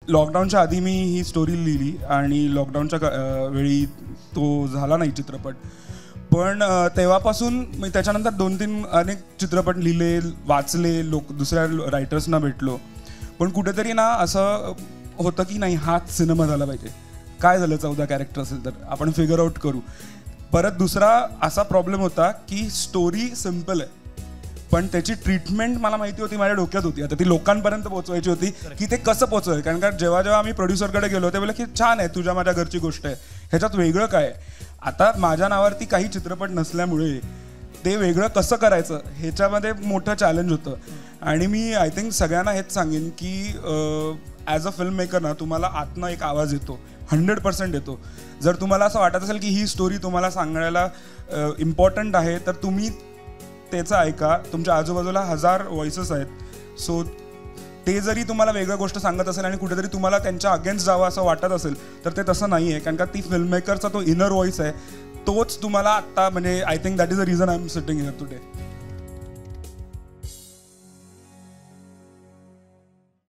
लॉकडाऊनच्या आधी मी ही स्टोरी लिहिली आणि लॉकडाऊनच्या वेळी तो झाला नाही चित्रपट. पण तेव्हापासून मी त्याच्यानंतर 2-3 अनेक चित्रपट लिहिले, वाचले, दुसऱ्या रायटर्सना भेटलो. पण कुठेतरी ना असं होतं की नाही, हाच सिनेमा झाला पाहिजे. काय झालं 14 कॅरेक्टर असेल तर आपण फिगर आउट करू. परत दुसरा असा प्रॉब्लेम होता की स्टोरी सिम्पल आहे पण त्याची ट्रीटमेंट मला माहिती होती, माझ्या डोक्यात होती. आता ती लोकांपर्यंत पोहोचवायची होती की ते कसं पोहोचवायचं. कारण का जेव्हा आम्ही प्रोड्युसरकडे गेलो ते बोलले की छान आहे, तुझ्या माझ्या घरची गोष्ट आहे, ह्याच्यात वेगळं काय आहे. आता माझ्या नावावरती काही चित्रपट नसल्यामुळे ते वेगळं कसं करायचं ह्याच्यामध्ये मोठं चॅलेंज होतं. आणि मी आय थिंक सगळ्यांना हेच सांगेन की ॲज अ फिल्म मेकर ना तुम्हाला आतनं एक आवाज येतो, 100% येतो. जर तुम्हाला असं वाटत असेल की ही स्टोरी तुम्हाला सांगण्याला इम्पॉर्टंट आहे तर तुम्ही त्याचं ऐका. तुमच्या आजूबाजूला 1000 व्हॉइसेस आहेत. सो ते जरी तुम्हाला वेगळ्या गोष्ट सांगत असेल आणि कुठेतरी तुम्हाला त्यांच्या अगेन्स्ट जावं असं वाटत असेल तर ते तसं नाही आहे. कारण का ती फिल्म मेकरचा तो इनर व्हॉइस आहे, तोच तुम्हाला आत्ता म्हणजे I think that is the reason I am sitting here today.